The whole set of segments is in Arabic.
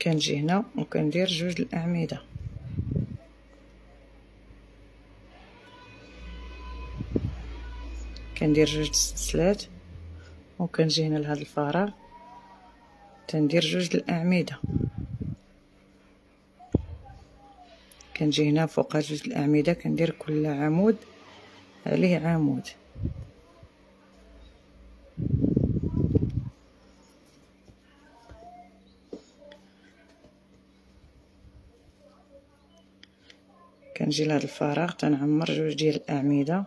كنجي هنا وكندير جوج الاعمده، كندير جوج السلسلات وكنجي هنا لهاد الفراغ تندير جوج الاعمده، كنجي هنا فوق جوج الاعمده كندير كل عمود عليه عمود، كنجي لهاد الفراغ تنعمر جوج ديال الاعمده،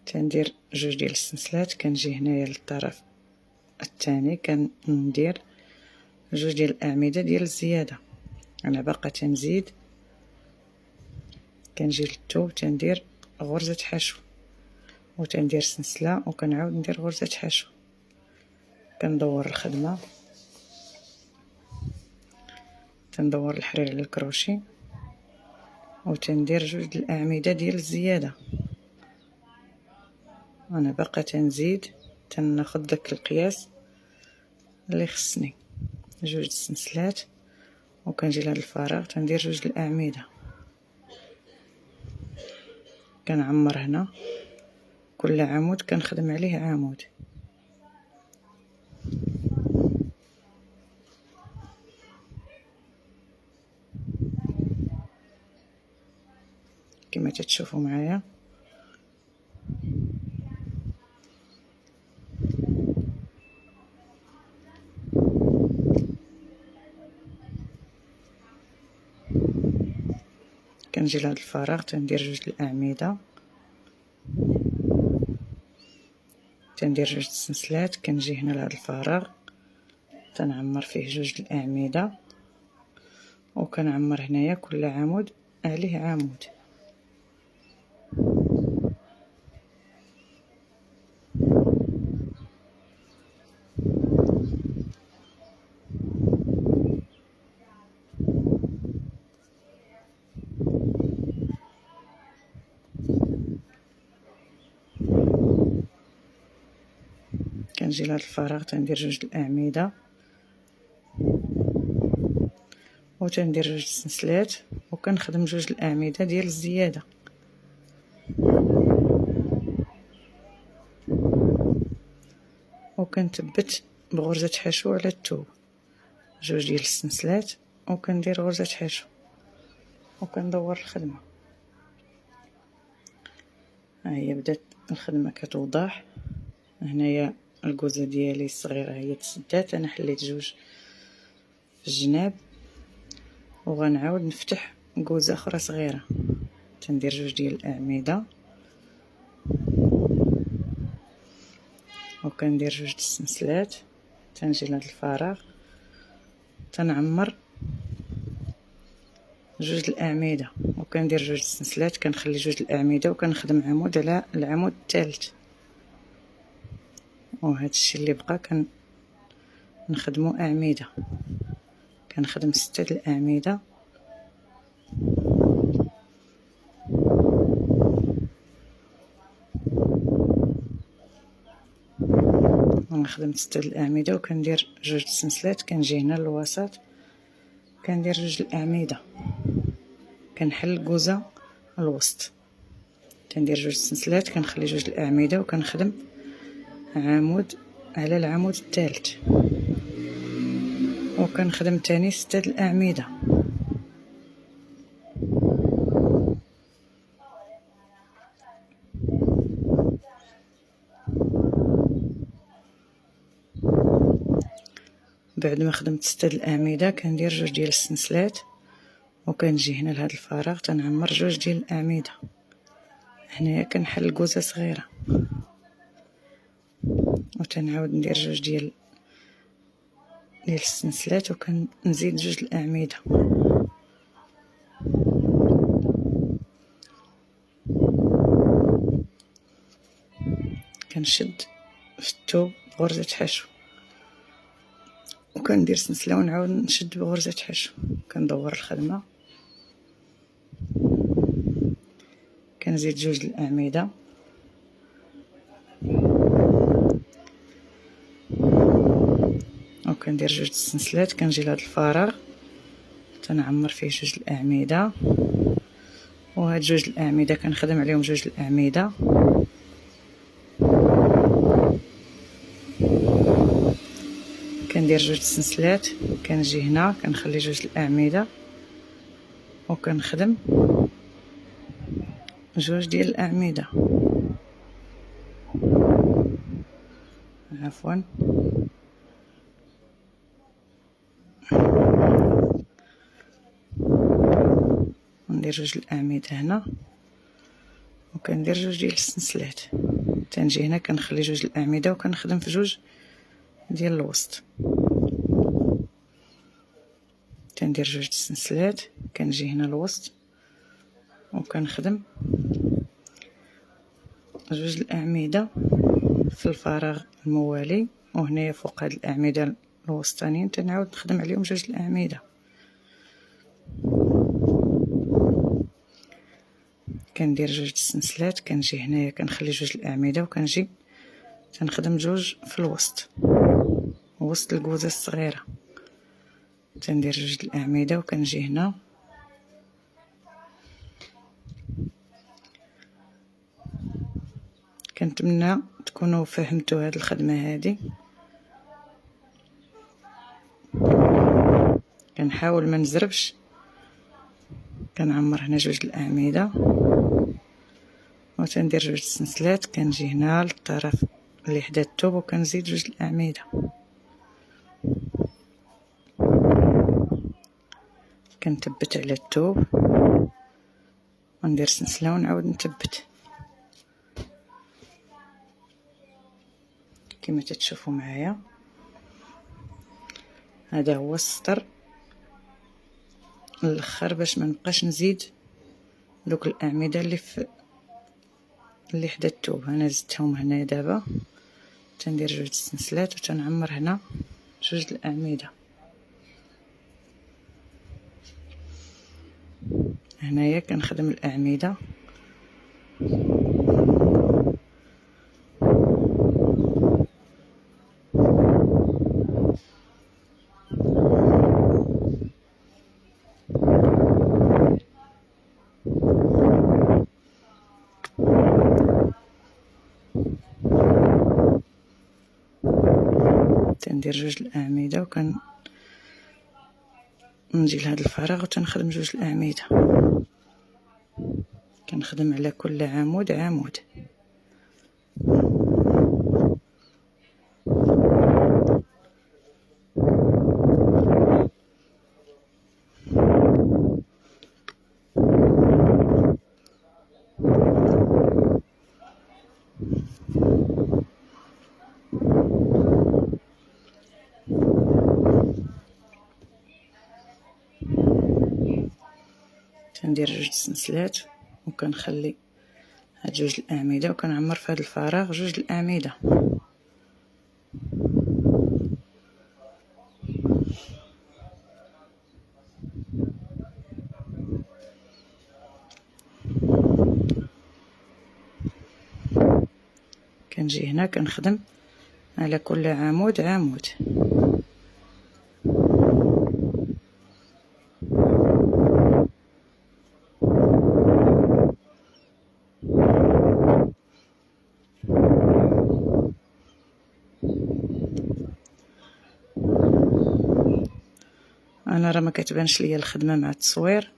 تندير جوج ديال السلسلات، كنجي هنايا للطرف الثاني كندير جوج ديال الاعمده ديال الزياده. انا باقا تنزيد، كنجي للثوب تندير غرزه حشو وتندير سلسله وكنعاود ندير غرزه حشو، كندور الخدمه، تندور الحرير على الكروشي وتندير جوج الاعمده ديال الزياده. انا باقا تنزيد، تناخذ داك القياس اللي خصني، جوج السلسلات وكنجي لهاد الفراغ تندير جوج الاعمده، كنعمر هنا كل عمود كنخدم عليه عمود، كما تتشوفوا معايا. كنجي لهاد الفراغ تندير جوج الاعمده، تندير جوج السلسلات، كنجي هنا لهاد الفراغ تنعمر فيه جوج الاعمده وكنعمر هنايا كل عمود عليه عمود، كنجي لهاد الفراغ تندير جوج الاعمده وتندير جوج السلسلات وكنخدم جوج الاعمده ديال الزياده، وكنثبت بغرزه حشو على الثوب، جوج ديال السلسلات وكندير غرزه حشو وكندور الخدمه. ها هي بدات الخدمه كتوضح. هنايا الكوزه ديالي الصغيره هي تسدات، انا حليت جوج في الجناب وغنعاود نفتح كوزه اخرى صغيره، تندير جوج ديال الاعمده وكندير جوج السلسلات، تنجي لهاد الفراغ تنعمر جوج الاعمده وكندير جوج السلسلات، كنخلي جوج الاعمده وكنخدم عمود على العمود الثالث، وهذا الشيء اللي بقى كنخدمو اعمده، كنخدم 6 د الاعمده ونخدم 6 د الاعمده وكندير جوج السلسلات، كنجي هنا للوسط كندير جوج الاعمده، كنحل كوزه الوسط، كندير جوج السلسلات، كنخلي جوج الاعمده وكنخدم عمود على العمود الثالث وكنخدم تاني 6 د الاعمده. بعد ما خدمت 6 د الاعمده كندير جوج ديال السلسلات وكنجي هنا لهاد الفراغ تنعمر جوج ديال الاعمده، هنايا كنحل كوزه صغيره وتنعاود ندير جوج ديال السلسلات وكنزيد جوج الاعمده، كنشد في الثوب غرزه حشو وكندير سلسله ونعاود نشد بغرزه حشو، كندور الخدمه، كنزيد جوج الاعمده وكندير 2 السنسلات. كنجي لهاد الفراغ تنعمر فيه 2 الاعمده، وهاد 2 الاعمده كنخدم عليهم 2 الاعمده. كندير 2 السنسلات، كنجي هنا كنخلي 2 الاعمده وكنخدم 2 ديال الاعمده. عفوا، ندير 2 الاعمده هنا وكندير 2 ديال السنسلات. تنجي هنا كنخلي 2 الاعمده وكنخدم في 2 ديال الوسط. تندير 2 السنسلات، كنجي هنا الوسط وكنخدم 2 الاعمده في الفراغ الموالي، وهنايا فوق هاد الاعمده الوسطانيين تنعاود نخدم عليهم 2 الاعمده. كندير 2 السنسلات، كنجي هنايا كنخلي 2 الاعمده وكنجي تنخدم 2 في الوسط، وسط الكوزه الصغيره. تندير 2 الاعمده وكنجي هنا كنتمنى تكونوا فهمتوا هاد الخدمه هادي. كنحاول ما نزربش، كنعمر هنا 2 الاعمده وتندير 2 السنسلات. كنجي هنا للطرف اللي حدا الثوب وكنزيد 2 الاعمده. كنثبت على الثوب وندير سلسله ونعاود نثبت كما تتشوفوا معايا. هذا هو السطر الاخر باش ما نبقاش نزيد دوك الاعمده اللي حدا الثوب. انا زدتهم هنا دابا. تندير 2 السنسلات وتنعمر هنا 2 الاعمده. هنايا كنخدم الاعمده تندير 2 الاعمده نجي لهاد الفراغ وتنخدم 2 الاعمده. كنخدم على كل عمود عمود. تندير 2 السنسلات وكنخلي هاد 2 الاعمده وكنعمر في هاد الفراغ 2 الاعمده. كنجي هنا كنخدم على كل عمود عمود. انا راه ما كتبانش ليا الخدمه مع التصوير.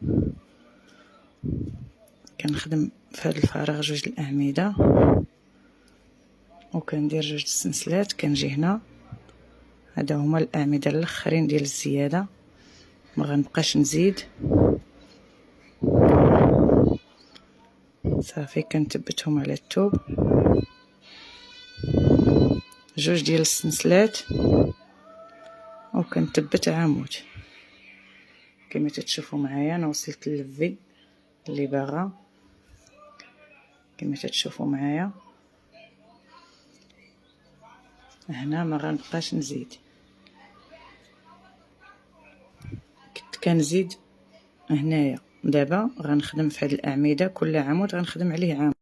كنخدم في هذا الفراغ 2 الاعمده وكندير 2 السنسلات. كنجي هنا، هذا هما الاعمده الاخرين ديال الزياده، ما غنبقاش نزيد. صافي كنثبتهم على الثوب. 2 ديال السنسلات وكنثبت عمود كما تتشوفوا معايا. انا وصلت للفي اللي باغا كما تتشوفوا معايا. هنا ما غنبقاش نزيد. كنت كنزيد هنايا. دابا غنخدم في هاد الاعمده، كل عمود غنخدم عليه عمود.